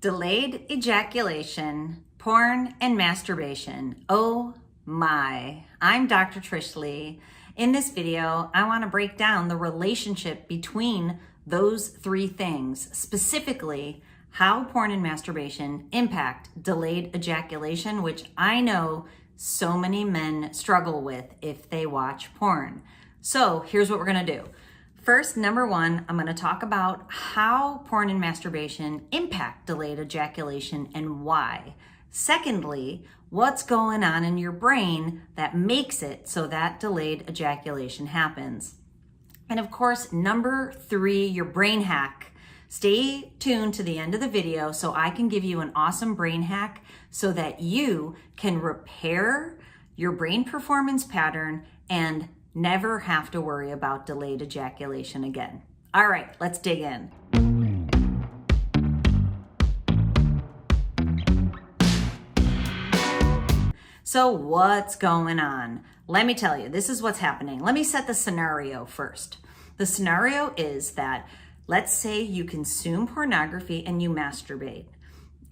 Delayed ejaculation, porn, and masturbation. Oh my. I'm Dr. Trish Leigh. In this video, I want to break down the relationship between those three things, specifically how porn and masturbation impact delayed ejaculation, which I know so many men struggle with if they watch porn. So here's what we're going to do. First, number one, I'm going to talk about how porn and masturbation impact delayed ejaculation and why. Secondly, what's going on in your brain that makes it so that delayed ejaculation happens. And of course, number three, your brain hack. Stay tuned to the end of the video so I can give you an awesome brain hack so that you can repair your brain performance pattern and never have to worry about delayed ejaculation again. All right, let's dig in. So what's going on? Let me tell you, this is what's happening. Let me set the scenario first. The scenario is that, let's say you consume pornography and you masturbate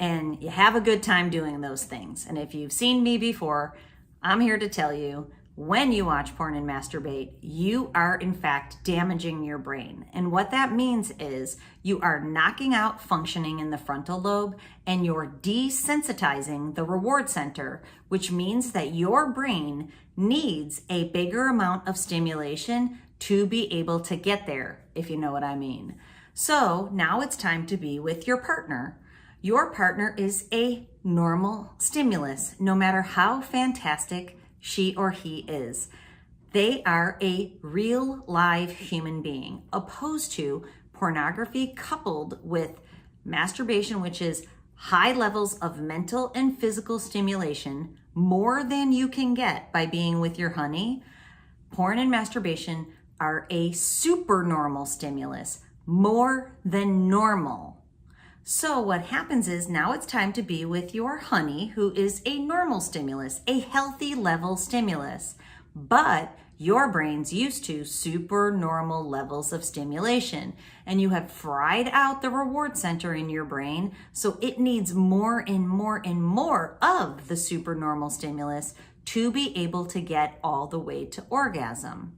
and you have a good time doing those things. And if you've seen me before, I'm here to tell you, when you watch porn and masturbate, you are in fact damaging your brain. And what that means is you are knocking out functioning in the frontal lobe and you're desensitizing the reward center, which means that your brain needs a bigger amount of stimulation to be able to get there, if you know what I mean. So now it's time to be with your partner. Your partner is a normal stimulus, no matter how fantastic she or he is. They are a real live human being, opposed to pornography coupled with masturbation, which is high levels of mental and physical stimulation, more than you can get by being with your honey. Porn and masturbation are a super normal stimulus, more than normal. So what happens is now it's time to be with your honey, who is a normal stimulus, a healthy level stimulus, but your brain's used to super normal levels of stimulation and you have fried out the reward center in your brain. So it needs more and more and more of the super normal stimulus to be able to get all the way to orgasm.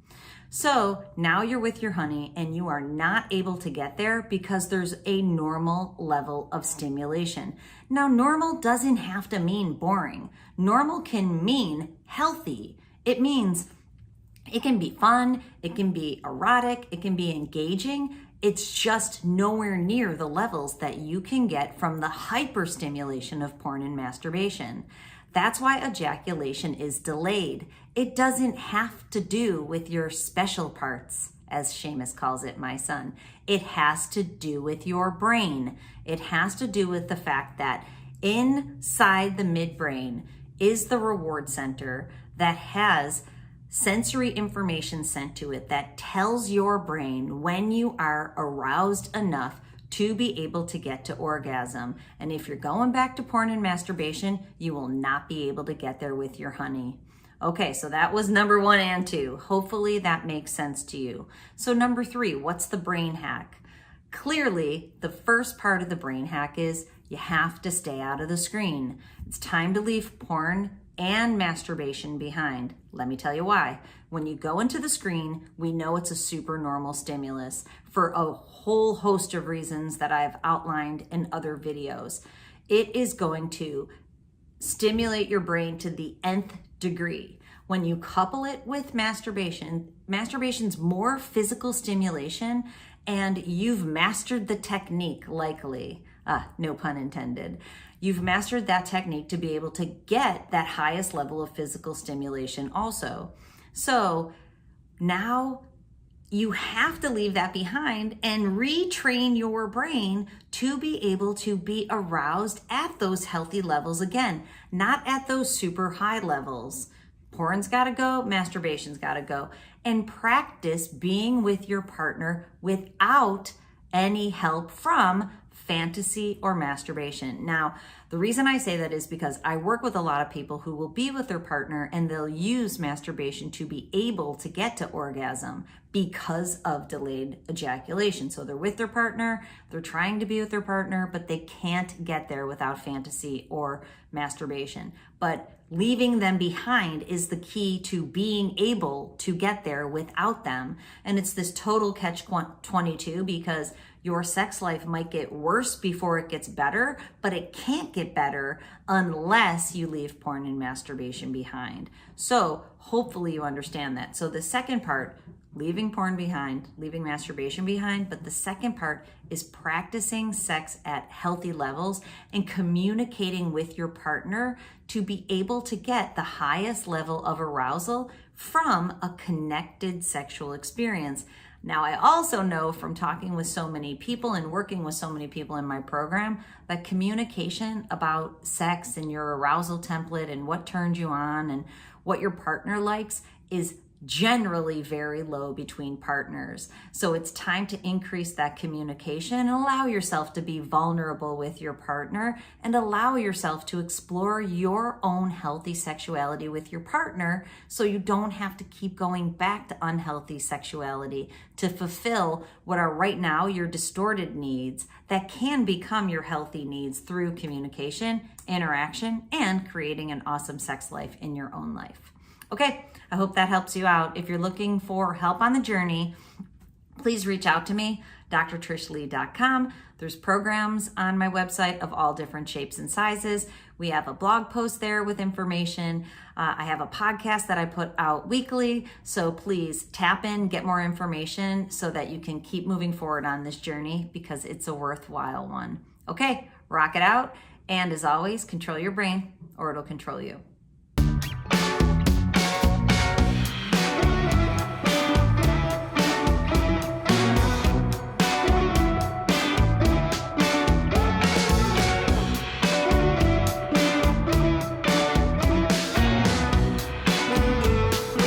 So now you're with your honey and you are not able to get there because there's a normal level of stimulation. Now, normal doesn't have to mean boring. Normal can mean healthy. It means it can be fun, it can be erotic, it can be engaging. It's just nowhere near the levels that you can get from the hyperstimulation of porn and masturbation. That's why ejaculation is delayed. It doesn't have to do with your special parts, as Seamus calls it, my son. It has to do with your brain. It has to do with the fact that inside the midbrain is the reward center that has sensory information sent to it that tells your brain when you are aroused enough to be able to get to orgasm. And if you're going back to porn and masturbation, you will not be able to get there with your honey. Okay, so that was number one and two. Hopefully that makes sense to you. So number three, what's the brain hack? Clearly, the first part of the brain hack is you have to stay out of the screen. It's time to leave porn and masturbation behind. Let me tell you why. When you go into the screen, we know it's a super normal stimulus for a whole host of reasons that I've outlined in other videos. It is going to stimulate your brain to the nth degree. When you couple it with masturbation, masturbation's more physical stimulation and you've mastered the technique, likely. No pun intended. You've mastered that technique to be able to get that highest level of physical stimulation also. So now you have to leave that behind and retrain your brain to be able to be aroused at those healthy levels again, not at those super high levels. Porn's gotta go, masturbation's gotta go. And practice being with your partner without any help from fantasy or masturbation. Now, the reason I say that is because I work with a lot of people who will be with their partner and they'll use masturbation to be able to get to orgasm because of delayed ejaculation. So they're with their partner, they're trying to be with their partner, but they can't get there without fantasy or masturbation. But leaving them behind is the key to being able to get there without them. And it's this total catch-22 because your sex life might get worse before it gets better, but it can't get better unless you leave porn and masturbation behind. So hopefully you understand that. So the second part, leaving porn behind, leaving masturbation behind, but the second part is practicing sex at healthy levels and communicating with your partner to be able to get the highest level of arousal from a connected sexual experience. Now, I also know from talking with so many people and working with so many people in my program that communication about sex and your arousal template and what turns you on and what your partner likes is generally very low between partners. So it's time to increase that communication and allow yourself to be vulnerable with your partner and allow yourself to explore your own healthy sexuality with your partner so you don't have to keep going back to unhealthy sexuality to fulfill what are right now your distorted needs that can become your healthy needs through communication, interaction, and creating an awesome sex life in your own life. Okay, I hope that helps you out. If you're looking for help on the journey, please reach out to me, drtrishleigh.com. There's programs on my website of all different shapes and sizes. We have a blog post there with information. I have a podcast that I put out weekly. So please tap in, get more information so that you can keep moving forward on this journey because it's a worthwhile one. Okay, rock it out. And as always, control your brain or it'll control you.